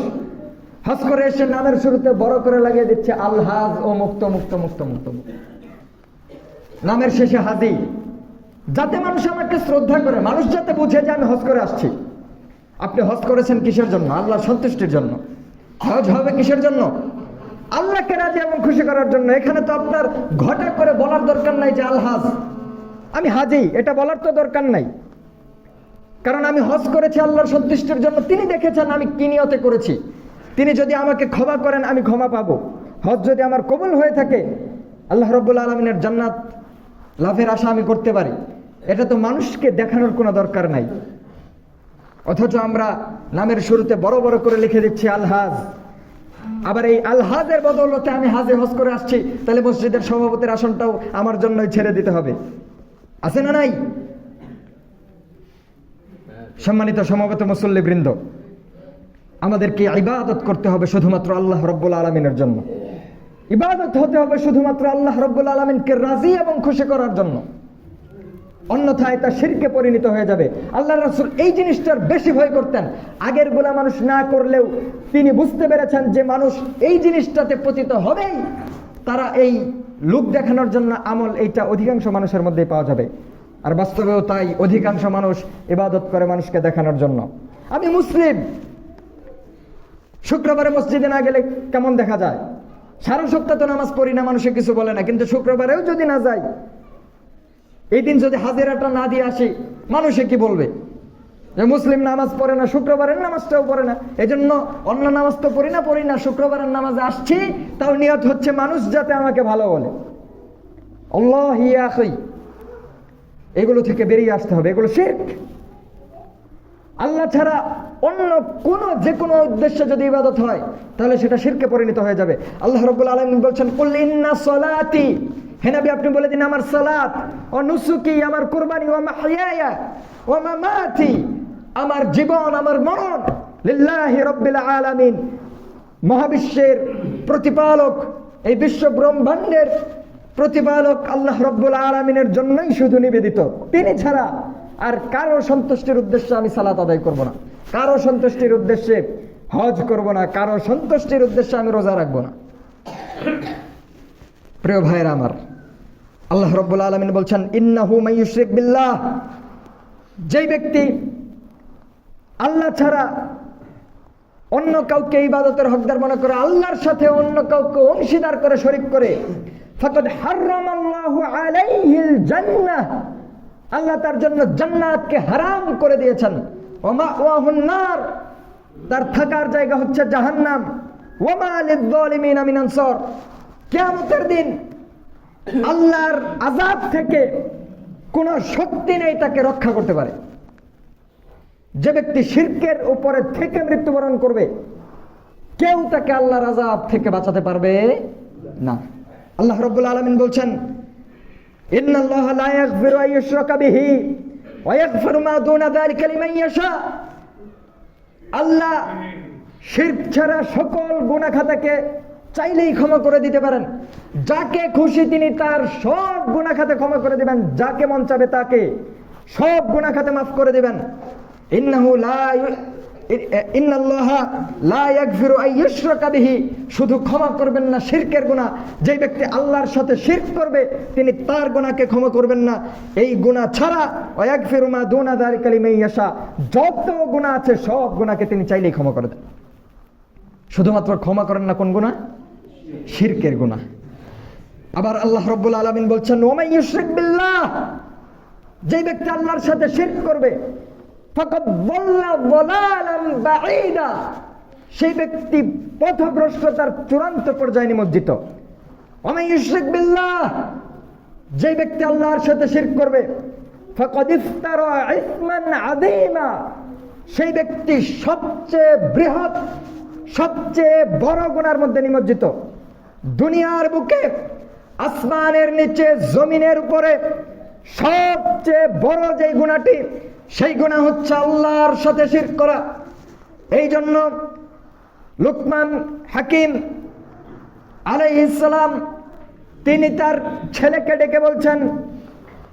হজ করে এসে নামের শুরুতে বড় করে লাগিয়ে দিচ্ছে আল হাজ ও মুক্ত মুক্ত মুক্ত মুক্ত, নামের শেষে হাজি, যাতে মানুষ আমাকে শ্রদ্ধা করে, মানুষ যাতে বুঝে যে আমি হজ করে আসছি। আপনি হজ করেছেন কিসের জন্য? আল্লাহর সন্তুষ্টির জন্য। হজ হবে কিসের জন্য? আল্লাহকে রাজি এবং খুশি করার জন্য। এখানে তো আপনার ঘটা করে বলার দরকার নাই যে আল হাজ, আমি হাজি, এটা বলার তো দরকার নাই। কারণ আমি হজ করেছি আল্লাহর সন্তুষ্টির জন্য। তিনি দেখেছেন আমি কি নিয়তে করেছি। তিনি যদি আমাকে ক্ষমা করেন, আমি ক্ষমা পাবো। হজ যদি আমার কবুল হয়ে থাকে, আল্লাহ রাব্বুল আলামিনের জান্নাত লাভের আশা আমি করতে পারি। এটা তো মানুষকে দেখানোর কোনো দরকার নাই। অথচ আমরা নামের শুরুতে বড় বড় করে লিখে দিচ্ছি আল হাজ। আবার এই আল হাজের বদৌলতে আমি হাজে হজ করে আসছি, তাহলে মসজিদের সভাপতির আসনটাও আমার জন্যই ছেড়ে দিতে হবে। আছে না নাই? সম্মানিত সমবেত মুসল্লিবৃন্দ, আমাদেরকে ইবাদত করতে হবে শুধুমাত্র আল্লাহ রাব্বুল আলামিনের জন্য। ইবাদত হতে হবে শুধুমাত্র আল্লাহ রাব্বুল আলামিনকে রাজি এবং খুশি করার জন্য, অন্যথায় তা শিরকে পরিণত হয়ে যাবে। আল্লাহর রাসূল এই জিনিসটার বেশি ভয় করতেন। আগের গুলা মানুষ না করলেও তিনি বুঝতে পেরেছেন যে মানুষ এই জিনিসটাতে পতিত হবেই। তারা এই লোক দেখানোর জন্য আমল, এইটা অধিকাংশ মানুষের মধ্যেই পাওয়া যাবে। আর বাস্তবেও তাই, অধিকাংশ মানুষ ইবাদত করে মানুষকে দেখানোর জন্য। আমি মুসলিম, শুক্রবারে মসজিদে না গেলে কেমন দেখা যায়? সারা সপ্তাহ তো নামাজ পড়ি না, মানুষে কিছু বলে না, কিন্তু শুক্রবারেও যদি না যাই, এই দিন যদি হাজিরাটা না দিয়ে আসি, মানুষে কি বলবে? যে মুসলিম নামাজ পড়ে না, শুক্রবারের নামাজটাও পড়ে না। এই জন্য অন্য নামাজ তো পড়ি না, শুক্রবারের নামাজে আসছি, তাও নিয়ত হচ্ছে মানুষ যাতে আমাকে ভালো বলে। আল্লাহ ইয়াখি, এগুলো থেকে বেরিয়ে আসতে হবে। এগুলো শিরক। আল্লাহ ছাড়া অন্য যে কোনো উদ্দেশ্যে যদি ইবাদত হয়, তাহলে সেটা শিরকে পরিণত হয়ে যাবে। আল্লাহ রাব্বুল আলামিন বলছেন, কুল ইন্না সলাতি, হে নবী আপনি বলে দিন, আমার সালাত, ও নুসুকি, আমার কুরবানি, ও মাহইয়ায়া ও মামাতি, আমার জীবন, আমার মরণ, লিল্লাহি রাব্বিল আলামিন, মহাবিশ্বের প্রতিপালক, এই বিশ্ব ব্রহ্মাণ্ডের প্রতিপালক আল্লাহ রাব্বুল আলামিনের জন্যই শুধু নিবেদিত। তিনি ছাড়া আর কারো সন্তুষ্টির উদ্দেশ্যে আমি সালাত আদায় করব না, কারো সন্তুষ্টির উদ্দেশ্যে হজ করব না, কারো সন্তুষ্টির উদ্দেশ্যে আমি রোজা রাখবো না। প্রিয় ভাইরা আমার, আল্লাহ রাব্বুল আলামিন বলছেন, ইন্নাহু মান ইউশরিক বিল্লাহ, যেই ব্যক্তি আল্লাহ ছাড়া অন্য কাউকে ইবাদতের হকদার মনে করে, আল্লাহর সাথে অন্য কাউকে অংশীদার করে, শরীক করে, ফাকাদ হারামাল্লাহু আলাইহিল জান্নাহ, আল্লাহ তার জন্য জান্নাতকে হারাম করে দিয়েছেন। ওয়া মাওয়াহুন নার, তার থাকার জায়গা হচ্ছে জাহান্নাম। ওয়া মা লিয-যালিমিনা মিন আনসার, কিয়ামতের দিন আল্লাহর আযাব থেকে কোনো শক্তি নেই তাকে রক্ষা করতে পারে। যে ব্যক্তি শিরকের উপরে থেকে মৃত্যুবরণ করবে, কেউ তাকে আল্লাহর আযাব থেকে বাঁচাতে পারবে না। আল্লাহ রাব্বুল আলামিন বলছেন, ইন্নাল্লাহা লা ইয়াগফিরু আন ইউশরাকা বিহি ওয়া ইয়াগফিরু মা দুনা যালিকা লিমান ইয়াশা, আল্লাহ শিরক ছাড়া সকল গুনাহ খাতাকে চাইলেই ক্ষমা করে দিতে পারেন। যাকে খুশি তিনি তার সব গুনাহ খাতে ক্ষমা করে দিবেন, যাকে মন চাবে তাকে সব গুনাহ খাতে মাফ করে দিবেন। ইন্নাহু লা ইন্নাল্লাহা লা ইয়াগফিরু আন ইউশরাকা বিহি, শুধু ক্ষমা করবেন না শিরকের গুনাহ, যে ব্যক্তি আল্লাহর সাথে শিরক করবে তিনি তার গুনাহকে ক্ষমা করবেন না। এই গুনাহ ছাড়া ওয়া ইয়াগফিরু মা দুনা যালিকা লিমান ইয়াশা, যত গুনাহ আছে সব গুনাহকে তিনি চাইলেই ক্ষমা করে দেন। শুধুমাত্র ক্ষমা করেন না কোন গুনাহ? শিরকের গুনাহ। আবার আল্লাহ রাব্বুল আলামিন বলছেন ওয়া মান ইউশরিক বিল্লাহ, যে ব্যক্তি আল্লাহর সাথে শিরক করবে ফাকাদ যাল্লা যালালান বাঈদা, সেই ব্যক্তি পথভ্রষ্টতার চূড়ান্ত পর্যায়ে নিমজ্জিত। ওয়া মান ইউশরিক বিল্লাহ, যে ব্যক্তি আল্লাহর সাথে শিরক করবে ফাকাদ ইফতারা ইসমান আযীমা, সেই ব্যক্তি সবচেয়ে বৃহৎ সবচেয়ে বড় গুনাহের মধ্যে নিমজ্জিত। দুনিয়ার বুকে আসমানের নিচে জমিনের উপরে সবচেয়ে বড় যে গুনাহটি, সেই গুনাহ হচ্ছে আল্লাহর সাথে শিরক করা। এই জন্য লুকমান হাকিম আলাইহিস সালাম তিনি তার ছেলেকে ডেকে বলছেন,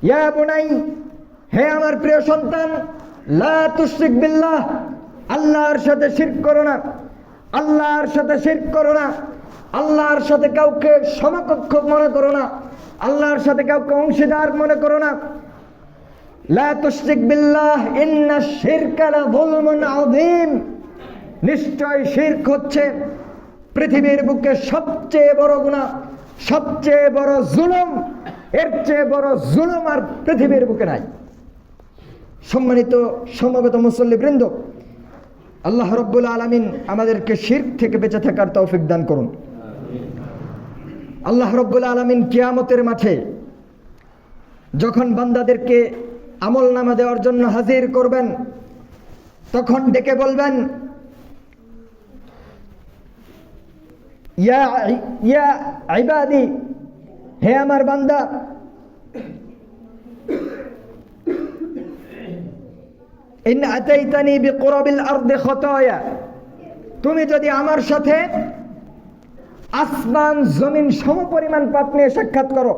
ইয়া বুনাই, হে আমার প্রিয় সন্তান, লা তুশরিক বিল্লাহ, আল্লাহর সাথে শিরক করো না, আল্লাহর সাথে শিরক করো না, আল্লাহর সাথে কাউকে সমকক্ষ মনে করো না, আল্লাহর সাথে কাউকে অংশীদার মনে করো না। লা তুশরিক বিল্লাহ ইন্নাশ শিরকা লাযুলমুন আযীম, নিশ্চয় শিরক হচ্ছে পৃথিবীর বুকে সবচেয়ে বড় গুনাহ, সবচেয়ে বড় জুলুম। এর চেয়ে বড় জুলুম আর পৃথিবীর বুকে নাই। সম্মানিত সমবেত মুসল্লিবৃন্দ, আল্লাহ রাব্বুল আলামিন আমাদেরকে শিরক থেকে বেঁচে থাকার তৌফিক দান করুন। আল্লাহ রাব্বুল আলামিন কিয়ামতের মাঠে যখন বান্দাদেরকে আমলনামা দেওয়ার জন্য হাজির করবেন, তখন ডেকে বলবেন, ইয়া ইবাদি, হে আমার বান্দা, ইন আতাইতানি বিকুরাবিল আরদি খাতায়া, তুমি যদি আমার সাথে আসমান জমিন সমপরিমাণ পাপ নিয়ে সাক্ষাৎ করো।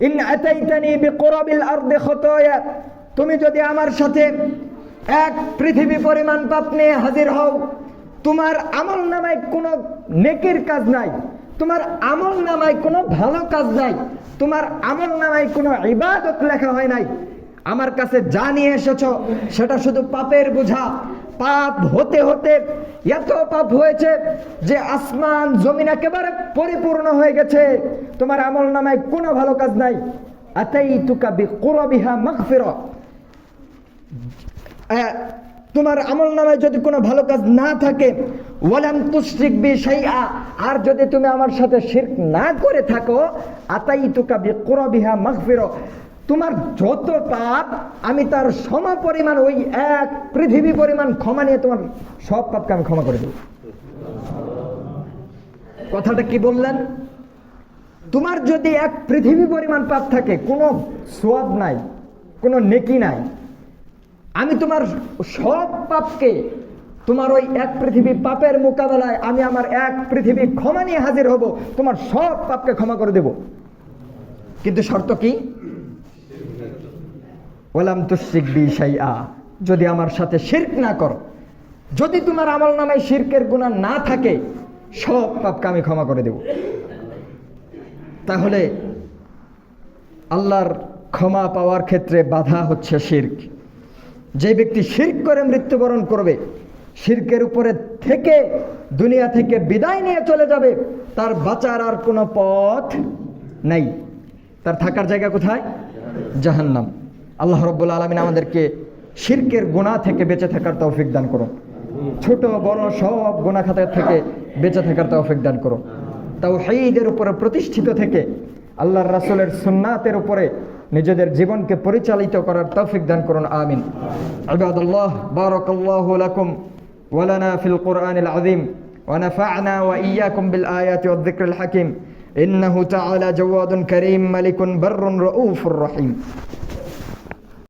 ইন আতাইতানি বিকুরাবিল আরদি খাতায়া, তুমি যদি আমার সাথে এক পৃথিবী পরিমাণ পাপ নিয়ে হাজির হও, তোমার আমলনামায় কোনো নেকির কাজ নাই, তোমার আমলনামায় কোনো ভালো কাজ নাই, তোমার আমলনামায় কোনো ইবাদত লেখা হয় নাই, আমার কাছে যা নিয়ে এসেছো সেটা শুধু পাপের বোঝা। পাপ হতে হতে এত পাপ হয়েছে যে আসমান জমিন একেবারে পরিপূর্ণ হয়ে গেছে, তোমার আমলনামায় কোনো ভালো কাজ নাই। আতাইতুকা বিকুরাবিহা মাগফিরা, তোমার আমলনামায় যদি কোনো ভালো কাজ না থাকে, ওয়ালাম তুশরিক বি শাইআ, আর যদি তুমি আমার সাথে শিরক না করে থাকো, আতাইতুকা বিকুরাবিহা মাগফিরা, তোমার যত পাপ আমি তার সমপরিমাণ ওই এক পৃথিবী পরিমাণ ক্ষমা নিয়ে তোমার সব পাপকে আমি ক্ষমা করে দেব। কথাটা কি বললেন? তোমার যদি এক পৃথিবী পরিমাণ পাপ থাকে, কোনো সওয়াব নাই, কোনো নেকি নাই, আমি তোমার সব পাপকে, তোমার ওই এক পৃথিবী পাপের মোকাবেলায় আমি আমার এক পৃথিবী ক্ষমা নিয়ে হাজির হব, তোমার সব পাপকে ক্ষমা করে দেব। কিন্তু শর্ত কি? ওয়ালাম তুশরিক বি শাইআ, যদি আমার সাথে শিরক না করো, যদি তোমার আমলনামায় শিরকের গুনাহ না থাকে, সব পাপকে আমি ক্ষমা করে দেব। তাহলে আল্লাহর ক্ষমা পাওয়ার ক্ষেত্রে বাধা হচ্ছে শিরক। যে ব্যক্তি শিরক করে মৃত্যুবরণ করবে, শিরকের উপরে থেকে দুনিয়া থেকে বিদায় নিয়ে চলে যাবে, তার বাঁচার আর কোনো পথ নেই। তার থাকার জায়গা কোথায়? জাহান্নাম। আল্লাহ রাব্বুল আলামিন আমাদেরকে শিরকের গুনাহ থেকে বেঁচে থাকার তৌফিক দান করুন। ছোট বড় সব গুনাহ খাতা থেকে বেঁচে থাকার তৌফিক দান করুন। তাওহীদের উপরে প্রতিষ্ঠিত থেকে আল্লাহর রাসূলের সুন্নাতের উপরে নিজেদের জীবনকে পরিচালিত করার তৌফিক দান করুন। আমিন। ইবাদাল্লাহ, বারাকাল্লাহু লাকুম ওয়া লানা ফিল কুরআনিল আযীম ওয়া নাফা'না ওয়া ইয়্যাকুম বিল আয়াতি ওয়াদ যিকরিল হাকীম। ইন্নাহু তাআলা জাওয়াদুন কারীম মালিকুন বাররুন রাউফুর রহিম।